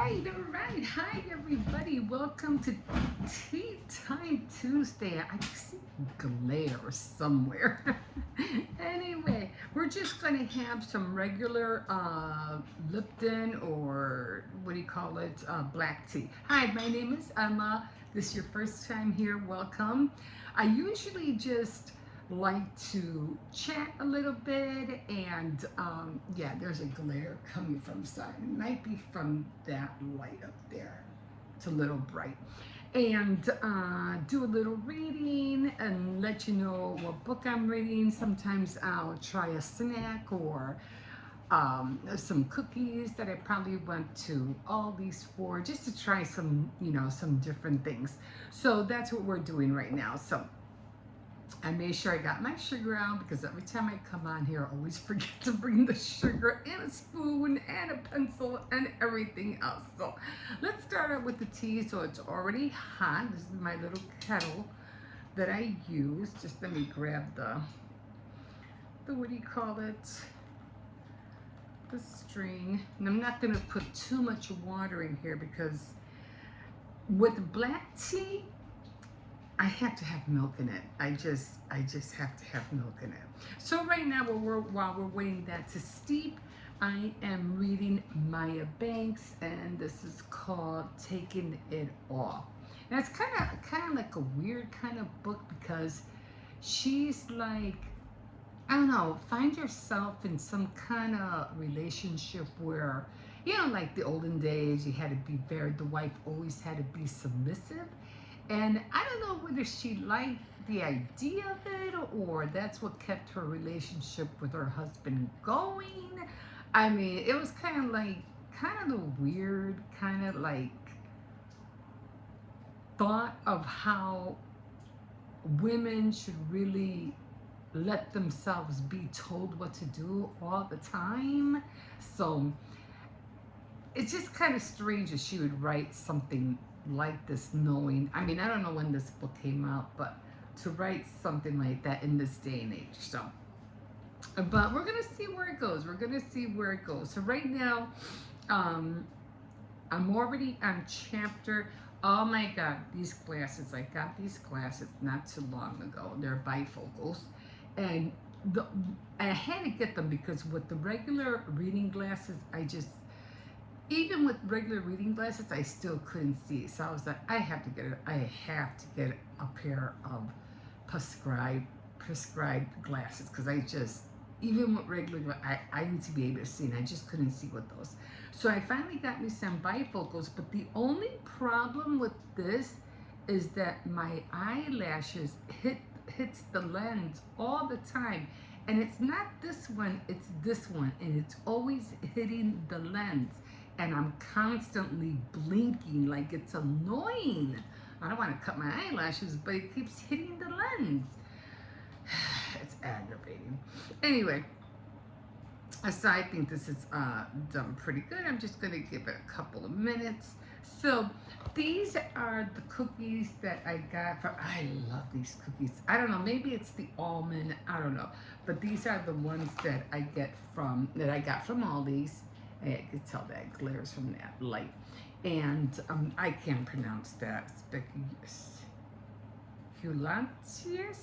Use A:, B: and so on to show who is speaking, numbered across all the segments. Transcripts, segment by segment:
A: All right. Hi, everybody. Welcome to Tea Time Tuesday. I see glare somewhere. Anyway, we're just going to have some regular Lipton or what do you call it? Black tea. Hi, my name is Emma. This is your first time here. Welcome. I usually just like to chat a little bit and yeah, there's a glare coming from the side. It might be from that light up there. It's a little bright. And do a little reading and let you know what book I'm reading. Sometimes I'll try a snack or some cookies that I probably went to Aldi's for just to try some, some different things. So that's what we're doing right now. So I made sure I got my sugar out because every time I come on here, I always forget to bring the sugar and a spoon and a pencil and everything else. So let's start out with the tea. So it's already hot. This is my little kettle that I use. Just let me grab the what do you call it? The string. And I'm not going to put too much water in here because with black tea, I have to have milk in it. I just have to have milk in it. So right now, while we're waiting that to steep, I am reading Maya Banks, and this is called "Taking It All." And it's kind of like a weird kind of book because she's like, I don't know, find yourself in some kind of relationship where, like the olden days, you had to be the wife always had to be submissive. And I don't know whether she liked the idea of it or that's what kept her relationship with her husband going. I mean, it was kind of the weird kind of like thought of how women should really let themselves be told what to do all the time. So it's just kind of strange that she would write something like this, knowing, I mean, I don't know when this book came out, but to write something like that in this day and age. So, but we're gonna see where it goes. So right now, I'm already on chapter. Oh my God, these glasses! I got these glasses not too long ago. They're bifocals, and I had to get them because with the regular reading glasses, even with regular reading glasses, I still couldn't see. So I was like, I have to get a pair of prescribed glasses because even with regular, I need to be able to see, and I just couldn't see with those. So I finally got me some bifocals, but the only problem with this is that my eyelashes hits the lens all the time. And it's not this one, it's this one, and it's always hitting the lens. And I'm constantly blinking like it's annoying. I don't want to cut my eyelashes, but it keeps hitting the lens. It's aggravating. Anyway, so I think this is done pretty good. I'm just going to give it a couple of minutes. So these are the cookies that I got from, I love these cookies. I don't know, maybe it's the almond, I don't know. But these are the ones that I got from Aldi's. I can tell that glares from that light. And I can't pronounce that. Speculantius?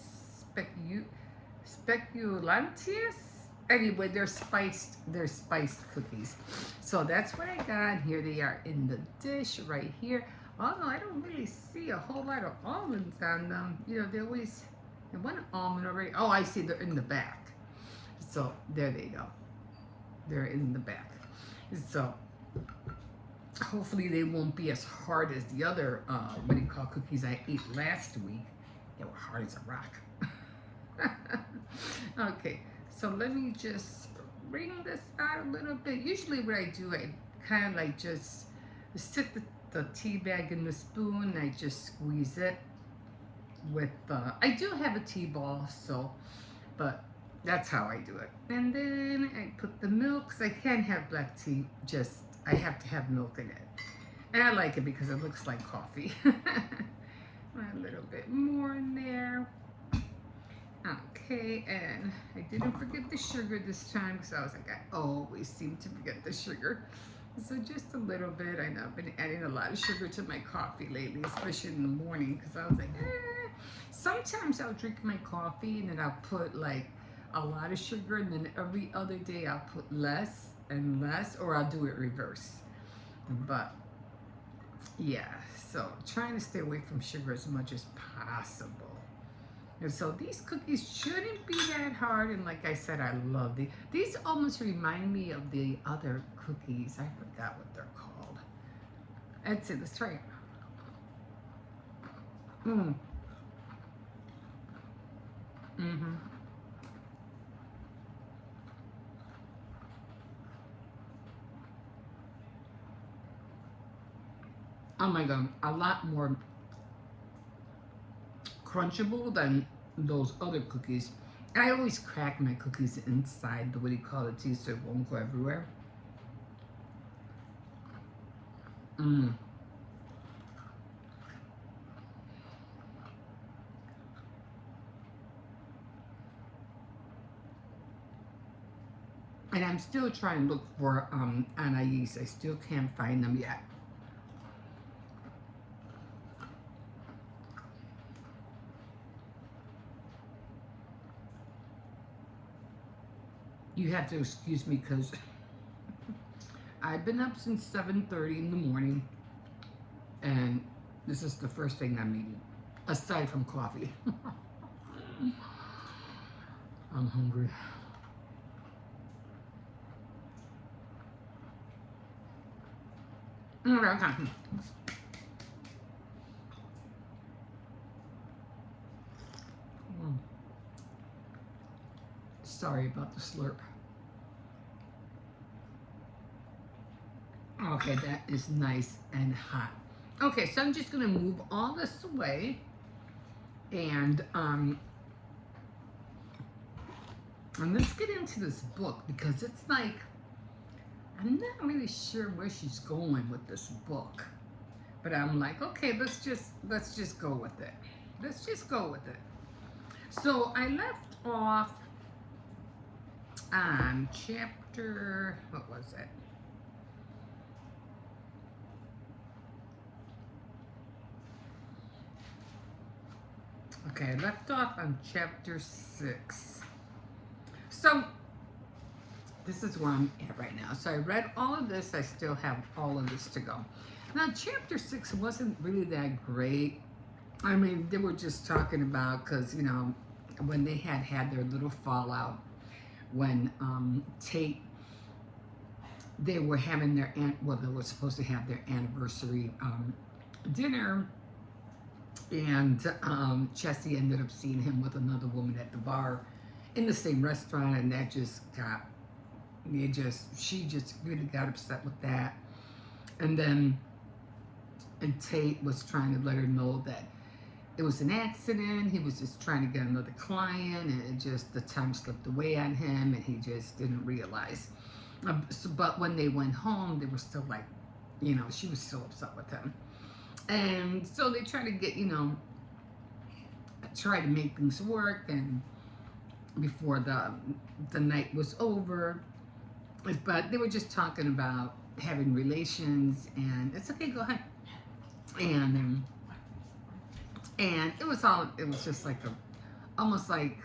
A: Anyway, they're spiced cookies. So that's what I got. Here they are in the dish right here. Although I don't really see a whole lot of almonds on them. They always, one almond already. Oh, I see, they're in the back. So there they go. They're in the back. So hopefully they won't be as hard as the other cookies I ate last week. They were hard as a rock. Okay, so let me just wring this out a little bit. Usually what I do, I kind of like just stick the tea bag in the spoon and I just squeeze it with I do have a tea ball, so, but that's how I do it. And then I put the milk, because I can't have black tea, I have to have milk in it. And I like it because it looks like coffee. A little bit more in there. Okay, and I didn't forget the sugar this time because I was like, I always seem to forget the sugar. So just a little bit. I know I've been adding a lot of sugar to my coffee lately, especially in the morning, because I was like, eh. Sometimes I'll drink my coffee and then I'll put like a lot of sugar, and then every other day I'll put less and less, or I'll do it reverse. But yeah, so trying to stay away from sugar as much as possible. And so these cookies shouldn't be that hard. And like I said, I love these. These almost remind me of the other cookies. I forgot what they're called. That's it. Let's try it. Mm. Mm-hmm. Oh my God. A lot more crunchable than those other cookies. I always crack my cookies inside the, what do you call it, tea, so it won't go everywhere. Mm. And I'm still trying to look for anais. I still can't find them yet. You have to excuse me because I've been up since 7:30 in the morning, and this is the first thing I'm eating, aside from coffee. I'm hungry. Okay. Mm. Sorry about the slurp. Okay, that is nice and hot. Okay, so I'm just gonna move all this away, and let's get into this book, because it's like I'm not really sure where she's going with this book, but I'm like, okay, let's just go with it. Let's just go with it. So I left off on chapter, what was it? Okay, I left off on chapter 6. So this is where I'm at right now. So I read all of this. I still have all of this to go. Now, chapter 6 wasn't really that great. I mean, they were just talking about, because, you know, when they had their little fallout, when Tate, they were having their, well, they were supposed to have their anniversary dinner, and Chessie ended up seeing him with another woman at the bar in the same restaurant, and that just got, she just really got upset with that. And then, and Tate was trying to let her know that it was an accident. He was just trying to get another client, and it just, the time slipped away on him, and he just didn't realize. But when they went home, they were still like, you know, she was still upset with him. And so they tried to get, you know, try to make things work, and before the night was over. But they were just talking about having relations, and it's okay, go ahead. And it was just like almost like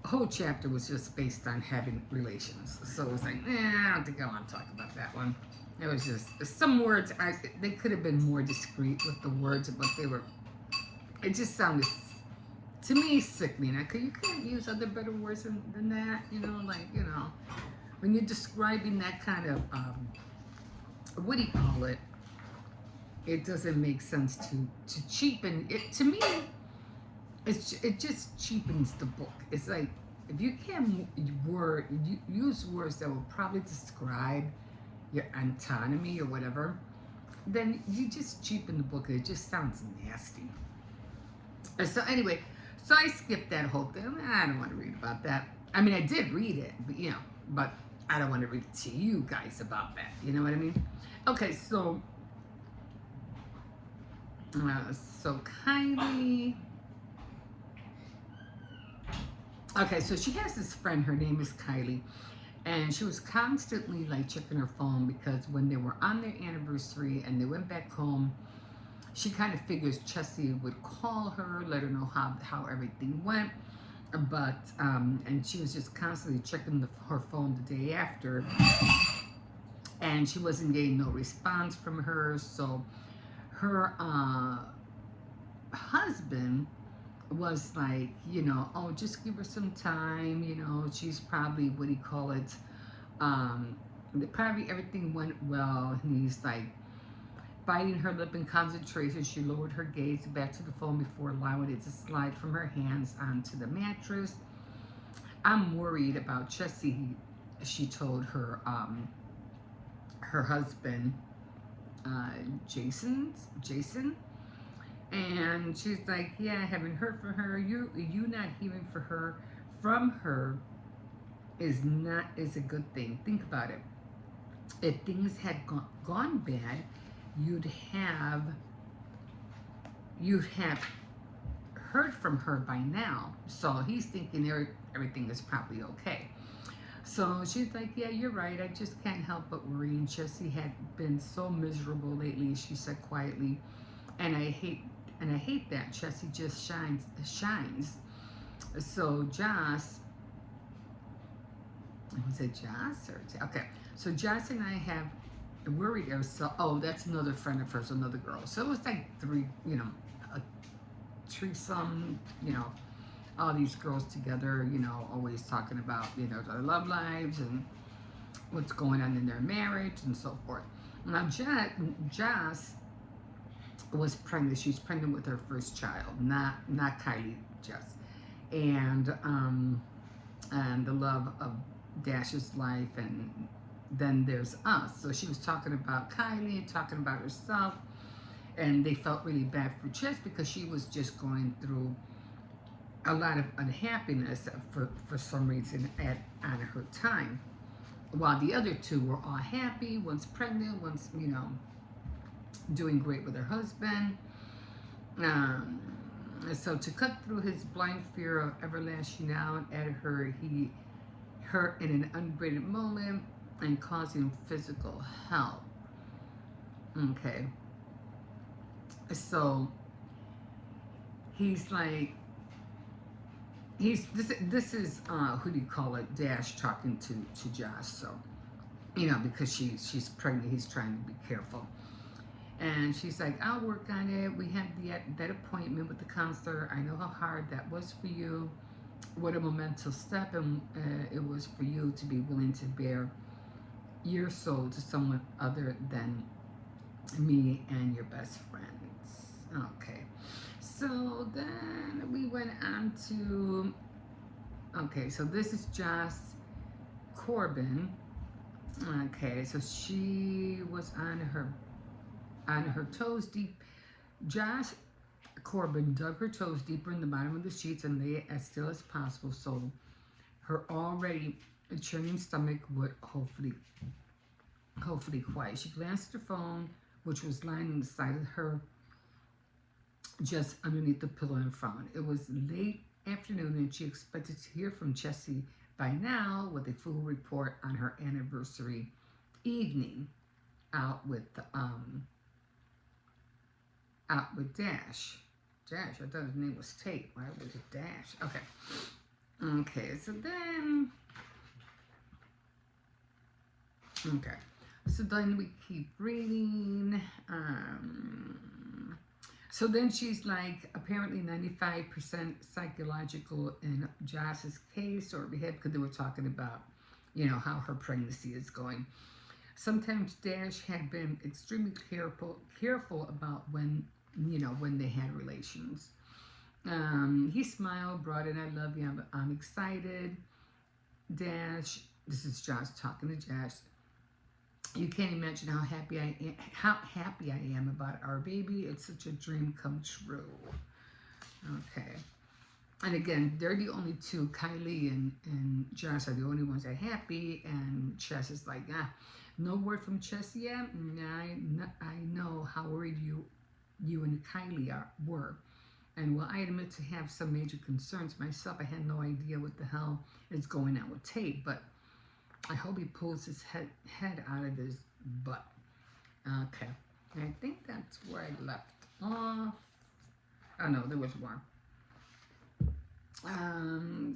A: a whole chapter was just based on having relations. So it was like, I don't think I want to talk about that one. It was just some words. They could have been more discreet with the words, but they were. It just sounded, to me, sickening. You can't use other better words than that. You know, like, you know, when you're describing that kind of what do you call it? It doesn't make sense to cheapen it. To me, it just cheapens the book. It's like, if you can't use words that will probably describe your anatomy or whatever, then you just cheapen the book. It just sounds nasty. So anyway, so I skipped that whole thing. I don't want to read about that. I mean, I did read it, but you know, but I don't want to read it to you guys about that. You know what I mean? Okay, so Kylie. Okay, so she has this friend. Her name is Kylie, And she was constantly like checking her phone because when they were on their anniversary and they went back home, she kind of figures Chessie would call her, let her know how everything went. But and she was just constantly checking her phone the day after, and she wasn't getting no response from her. So her husband was like, oh, just give her some time. She's probably, what do you call it? Um, Probably everything went well. And he's like, biting her lip in concentration, she lowered her gaze back to the phone before allowing it to slide from her hands onto the mattress. I'm worried about Chessie, she told her husband, uh, Jason. And she's like, yeah, I haven't heard from her. You not hearing from her is a good thing. Think about it. If things had gone bad, you'd have heard from her by now. So he's thinking everything is probably okay. So she's like, yeah, you're right. I just can't help but worry. And Chessie had been so miserable lately, she said quietly. And I hate that. Chessie just shines. So Joss, was it Joss or okay? So Joss and I have worried her. So that's another friend of hers, another girl. So it was like three, a threesome, all these girls together, always talking about, their love lives and what's going on in their marriage and so forth. Now, Joss was pregnant. She's pregnant with her first child, not Kylie, just. And the love of Dash's life, and then there's us. So she was talking about Kylie, talking about herself, and they felt really bad for Chess because she was just going through a lot of unhappiness for some reason at her time, while the other two were all happy. One's pregnant, one's doing great with her husband. So to cut through his blind fear of ever lashing out at her, he hurt in an ungraded moment and causing physical help. Okay, so he's like, this is who do you call it? Dash talking to Josh. So because she's pregnant, he's trying to be careful. And she's like, I'll work on it. We had that appointment with the counselor. I know how hard that was for you. What a momentous step it was for you to be willing to bare your soul to someone other than me and your best friends. Okay. So then we went on to, okay, so this is Joss Corbin. Okay, so she was on her toes deep. Josh Corbin dug her toes deeper in the bottom of the sheets and lay it as still as possible so her already churning stomach would hopefully quiet. She glanced at her phone, which was lying on the side of her, just underneath the pillow and frowned. It was late afternoon and she expected to hear from Chessie by now with a full report on her anniversary evening out with Dash. Dash, I thought his name was Tate. Why was it Dash? Okay, so then we keep reading. So then she's like, apparently 95% psychological in Joss's case, or behead, because they were talking about, how her pregnancy is going. Sometimes Dash had been extremely careful about when they had relations. He smiled, brought in, I love you, I'm excited. Dash, this is Josh talking to Josh. You can't imagine how happy I am about our baby. It's such a dream come true. Okay. And again, they're the only two. Kylie and Josh are the only ones that are happy. And Chess is like, no word from Chess yet. I know how worried you and Kylie were. And while I admit to have some major concerns myself, I had no idea what the hell is going on with Tate. But I hope he pulls his head out of his butt. Okay. And I think that's where I left off. Oh no, there was more.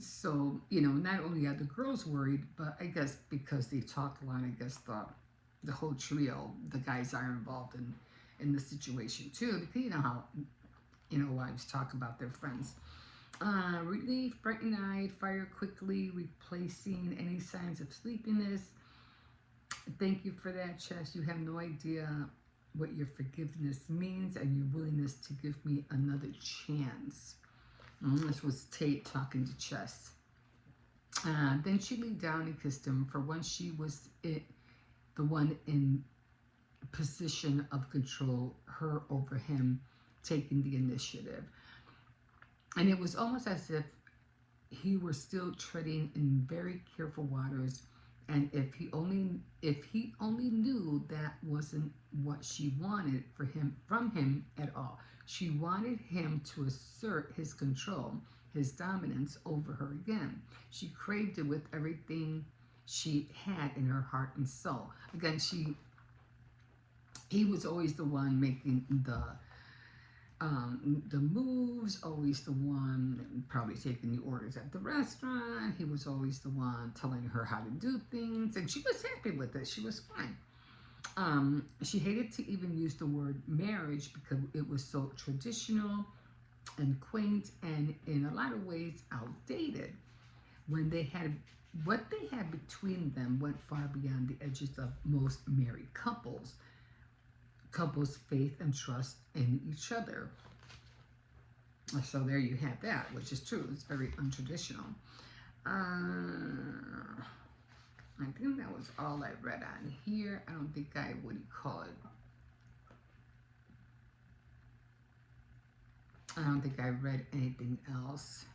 A: So, not only are the girls worried, but I guess because they talk a lot, I guess the whole trio, the guys are involved in the situation too, because you know how, wives talk about their friends. Relief, bright-eyed, fire quickly, replacing any signs of sleepiness. Thank you for that, Chess. You have no idea what your forgiveness means and your willingness to give me another chance. This was Tate talking to Chess. Then she laid down and kissed him. For once, she was the one in position of control, her over him, taking the initiative. And it was almost as if he were still treading in very careful waters, and if he only knew that wasn't what she wanted from him at all. She wanted him to assert his control, his dominance over her again. She craved it with everything she had in her heart and soul. Again, he was always the one making the moves, always the one probably taking the orders at the restaurant. He was always the one telling her how to do things, and she was happy with it. She was fine. She hated to even use the word marriage because it was so traditional and quaint and in a lot of ways outdated. What they had between them went far beyond the edges of most married couples' faith and trust in each other. So there you have that, which is true. It's very untraditional. I think that was all I read on here. I don't think I, I don't think I read anything else.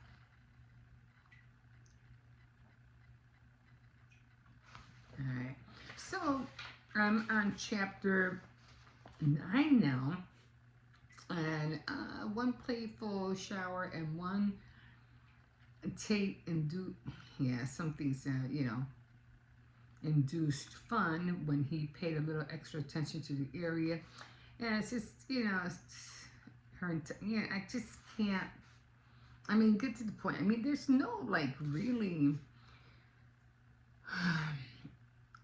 A: All right. So I'm on chapter 9 now. And one playful shower and one Tate induced fun when he paid a little extra attention to the area. And it's just, I just can't, get to the point. There's no, really,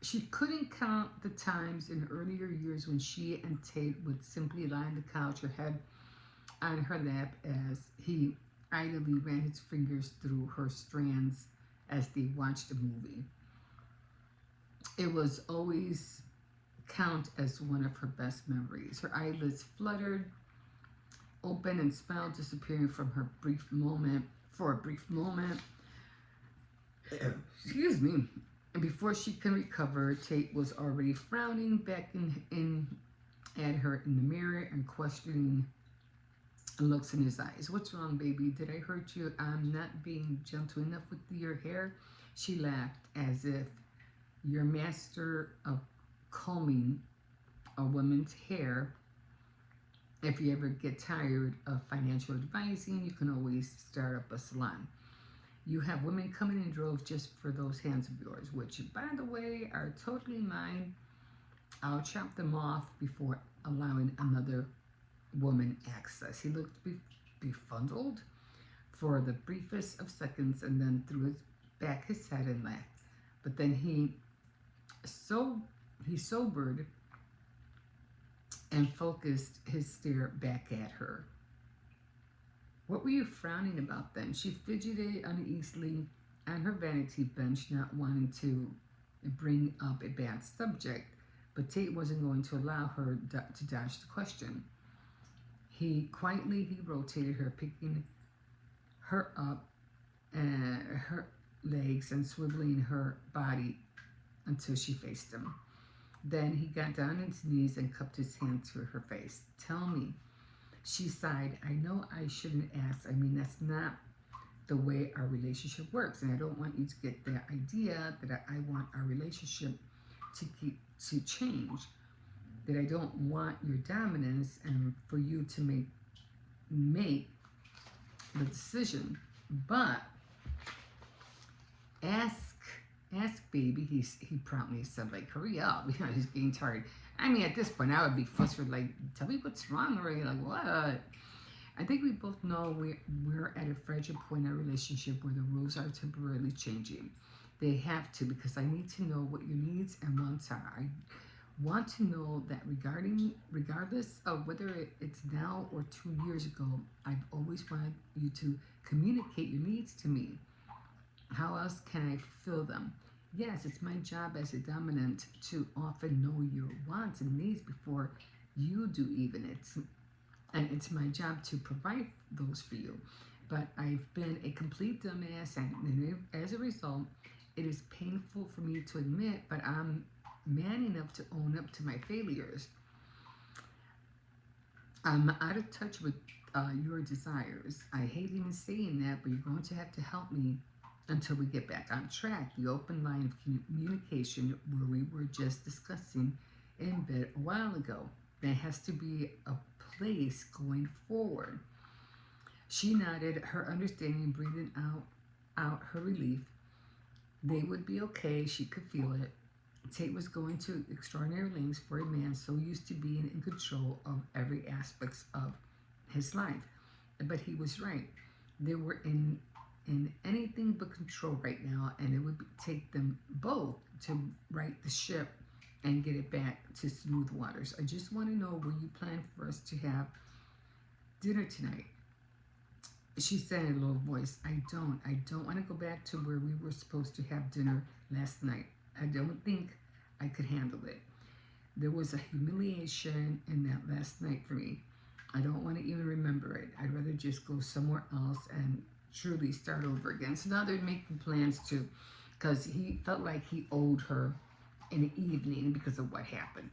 A: she couldn't count the times in earlier years when she and Tate would simply lie on the couch, her head on her lap, as he idly ran his fingers through her strands as they watched a movie. It was always count as one of her best memories. Her eyelids fluttered open and smile disappearing for a brief moment. Excuse me. And before she can recover, Tate was already frowning back in at her in the mirror and questioning looks in his eyes. What's wrong, baby? Did I hurt you? I'm not being gentle enough with your hair? She laughed as if your master of combing a woman's hair. If you ever get tired of financial advising, you can always start up a salon. You have women coming in droves just for those hands of yours, which, by the way, are totally mine. I'll chop them off before allowing another woman access. He looked befuddled for the briefest of seconds and then threw back his head and laughed. But then he sobered and focused his stare back at her. What were you frowning about then? She fidgeted uneasily on her vanity bench, not wanting to bring up a bad subject, but Tate wasn't going to allow her to dodge the question. He rotated her, picking her up her legs and swiveling her body until she faced him. Then he got down on his knees and cupped his hand to her face. Tell me. She sighed. I know I shouldn't ask. That's not the way our relationship works. And I don't want you to get the idea that I want our relationship to change. That I don't want your dominance and for you to make the decision. But ask ask baby. He promptly said like, hurry up, he's getting tired. I mean, at this point, I would be frustrated. Like, tell me what's wrong already. Like, what? I think we both know we're at a fragile point in our relationship where the rules are temporarily changing. They have to, because I need to know what your needs and wants are. I want to know that regardless of whether it's now or 2 years ago, I've always wanted you to communicate your needs to me. How else can I fulfill them? Yes, it's my job as a dominant to often know your wants and needs before you do even. It's my job to provide those for you. But I've been a complete dumbass, and as a result, it is painful for me to admit, but I'm man enough to own up to my failures. I'm out of touch with your desires. I hate even saying that, but you're going to have to help me until we get back on track. The open line of communication where we were just discussing in bed a while ago. There has to be a place going forward. She nodded, her understanding, breathing out her relief. They would be okay. She could feel it. Tate was going to extraordinary lengths for a man so used to being in control of every aspect of his life. But he was right. They were in anything but control right now, and it would take them both to right the ship and get it back to smooth waters. I just want to know where you plan for us to have dinner tonight. She said in a low voice, I don't want to go back to where we were supposed to have dinner last night. I don't think I could handle it. There was a humiliation in that last night for me. I don't want to even remember it. I'd rather just go somewhere else and truly start over again. So now they're making plans to, because he felt like he owed her an evening because of what happened.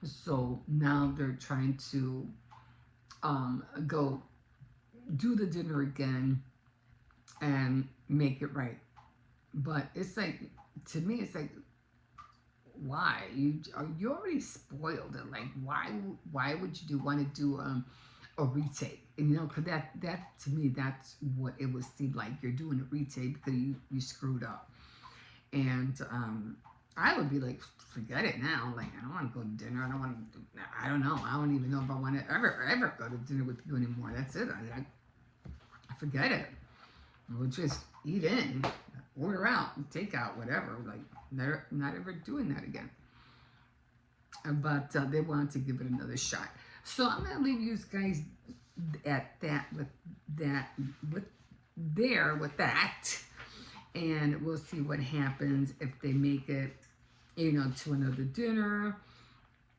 A: So now they're trying to go do the dinner again and make it right. But it's like, to me, it's like, why you already spoiled it? Like, why would you want to do a retake? And, because that to me, that's what it would seem like. You're doing a retake because you screwed up. And I would be like, forget it now. Like, I don't want to go to dinner. I don't know. I don't even know if I want to ever go to dinner with you anymore. That's it. I forget it. We'll just eat in, order out, take out, whatever. Like, they're not ever doing that again. But they wanted to give it another shot. So I'm gonna leave you guys at that with that, and we'll see what happens if they make it, to another dinner,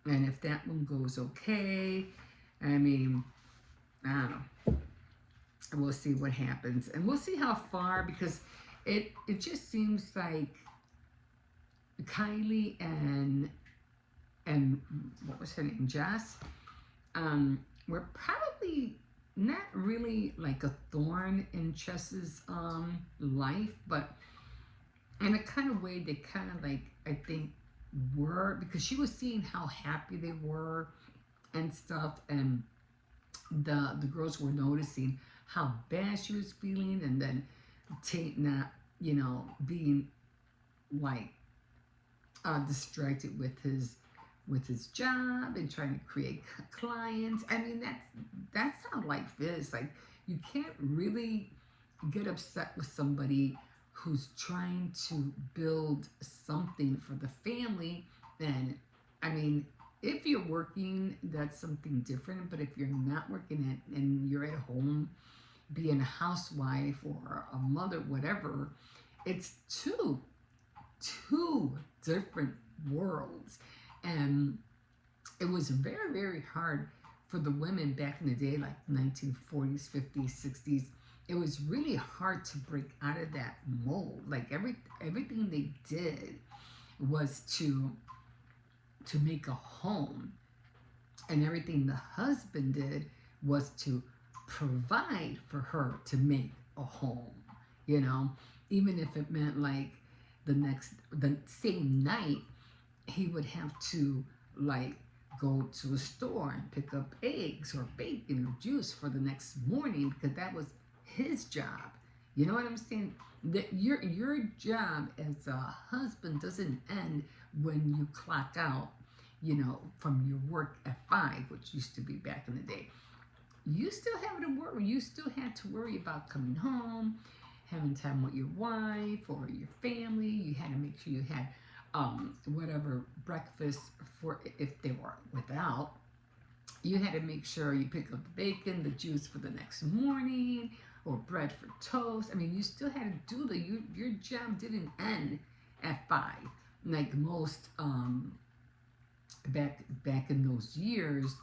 A: and if that one goes okay. I mean, I don't know. We'll see what happens, and we'll see how far, because it just seems like Kylie and what was her name, Jess, were probably not really like a thorn in Chess's life, but in a kind of way they kind of like, I think, were, because she was seeing how happy they were and stuff, and the girls were noticing how bad she was feeling, and then Tate not, being like distracted with his job and trying to create clients. I mean, that's how life is. Like, you can't really get upset with somebody who's trying to build something for the family. And I mean, if you're working, that's something different. But if you're not working and you're at home, being a housewife or a mother, whatever, it's two different worlds. And it was very, very hard for the women back in the day, like 1940s, 50s, 60s. It was really hard to break out of that mold. Like, everything they did was to make a home, and everything the husband did was to provide for her to make a home, even if it meant like the same night he would have to like go to a store and pick up eggs or bacon or juice for the next morning, because that was his job, You know what I'm saying? That your job as a husband doesn't end when you clock out, from your work at 5, which used to be back in the day. You still have to worry. You still had to worry about coming home, having time with your wife or your family. You had to make sure you had whatever breakfast for if they were without. You had to make sure you pick up the bacon, the juice for the next morning, or bread for toast. I mean, you still had to do your job didn't end at 5, like most back in those years.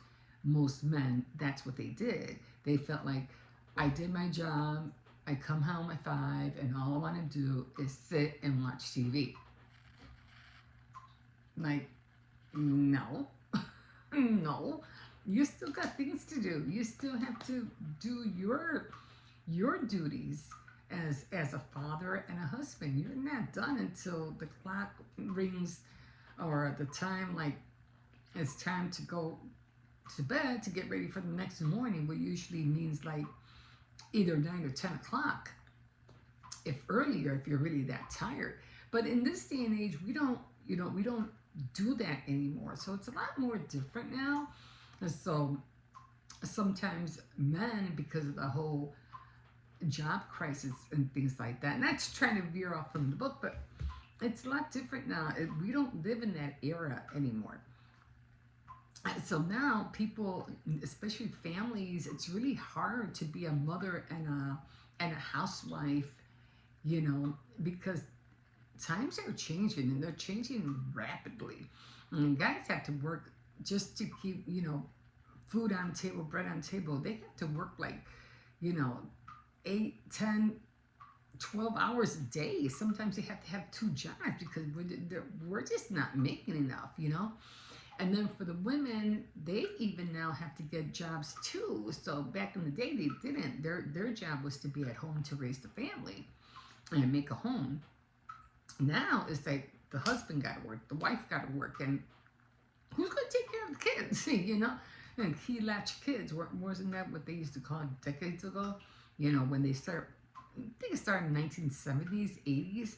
A: Most men, that's what they did. They felt like, I did my job. I come home at 5, and all I want to do is sit and watch TV. Like, no, no. You still got things to do. You still have to do your duties as a father and a husband. You're not done until the clock rings, or the time, like it's time to go to bed to get ready for the next morning, which usually means like either 9 or 10 o'clock, if earlier, if you're really that tired. But in this day and age, we don't do that anymore. So it's a lot more different now. And so sometimes men, because of the whole job crisis and things like that, not trying to veer off from the book, but it's a lot different now. We don't live in that era anymore. So now people, especially families, it's really hard to be a mother and a housewife, because times are changing, and they're changing rapidly. And guys have to work just to keep, food on the table, bread on the table. They have to work like, 8, 10, 12 hours a day. Sometimes they have to have 2 jobs because we're just not making enough. And then for the women, they even now have to get jobs too. So back in the day, they didn't. Their job was to be at home to raise the family and make a home. Now it's like the husband got to work, the wife got to work, and who's going to take care of the kids? And key latch kids. Wasn't that what they used to call it decades ago? When they start, I think it started in the 1970s, 80s,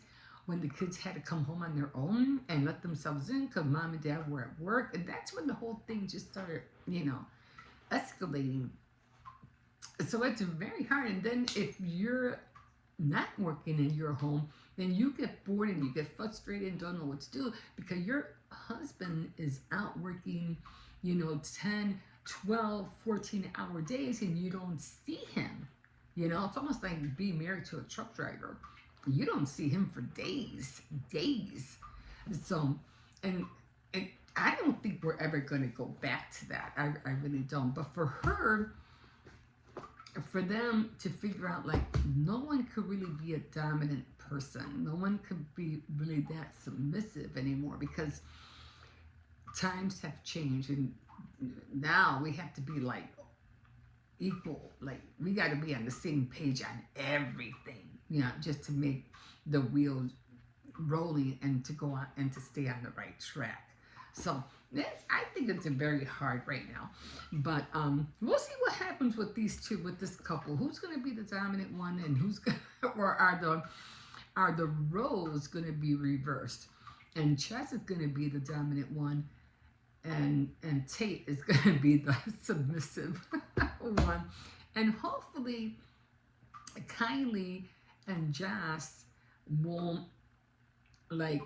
A: when the kids had to come home on their own and let themselves in because mom and dad were at work. And that's when the whole thing just started, escalating. So it's very hard. And then if you're not working in your home, then you get bored and you get frustrated and don't know what to do because your husband is out working, 10, 12, 14-hour days, and you don't see him. It's almost like being married to a truck driver. You don't see him for days. So, and I don't think we're ever going to go back to that. I really don't. But for her, for them to figure out, like, no one could really be a dominant person. No one could be really that submissive anymore because times have changed, and now we have to be like equal. Like, we got to be on the same page on everything, just to make the wheels rolling and to go on and to stay on the right track. So I think it's very hard right now, but we'll see what happens with this couple. Who's going to be the dominant one, and who's gonna, or are the roles going to be reversed? And Chess is going to be the dominant one, and Tate is going to be the submissive one, and hopefully Kylie and Joss won't like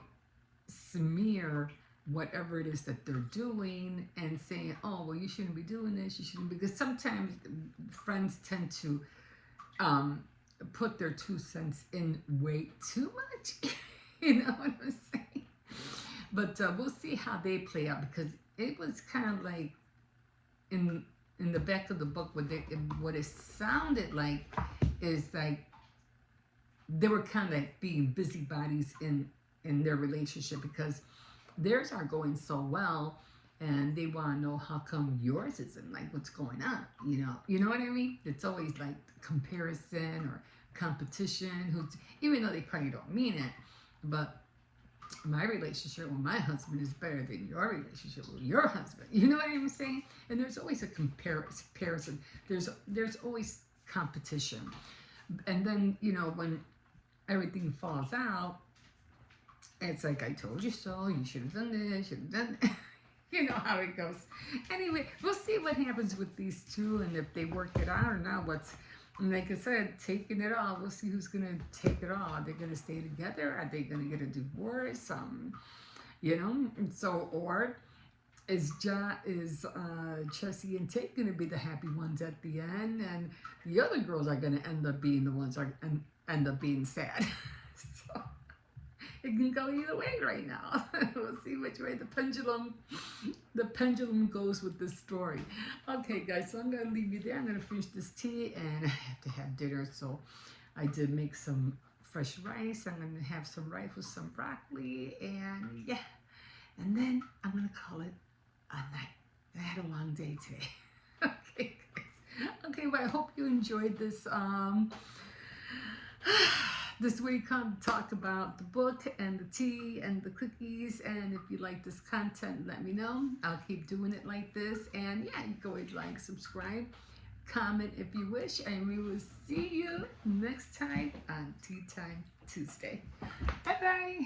A: smear whatever it is that they're doing and saying, oh, well, you shouldn't be doing this, you shouldn't, because sometimes friends tend to put their 2 cents in way too much. You know what I'm saying? But we'll see how they play out, because it was kind of like in the back of the book, what it sounded like is like they were kind of like being busybodies in their relationship, because theirs are going so well, and they want to know how come yours isn't, like what's going on, you know what I mean? It's always like comparison or competition, even though they probably don't mean it, but my relationship with my husband is better than your relationship with your husband. You know what I'm saying? And there's always a comparison. There's always competition. And then, you know, when everything falls out, it's like, I told you so, you should have done this, should have done that. You know how it goes. Anyway, we'll see what happens with these two and if they work it out or not. Like I said, taking it all. We'll see who's gonna take it all. Are they gonna stay together? Are they gonna get a divorce? You know. So, or is Chessie and Tate gonna be the happy ones at the end, and the other girls are gonna end up being the ones that end up being sad. So it can go either way right now. We'll see which way the pendulum goes with this story. Okay, guys, so I'm gonna leave you there. I'm gonna finish this tea, and I have to have dinner. So I did make some fresh rice. I'm gonna have some rice with some broccoli, and yeah, and then I'm gonna call it a night. I had a long day today. Okay, guys. Okay, well, I hope you enjoyed this. This week, talk about the book and the tea and the cookies. And if you like this content, let me know. I'll keep doing it like this. And yeah, you can always like, subscribe, comment if you wish. And we will see you next time on Tea Time Tuesday. Bye-bye.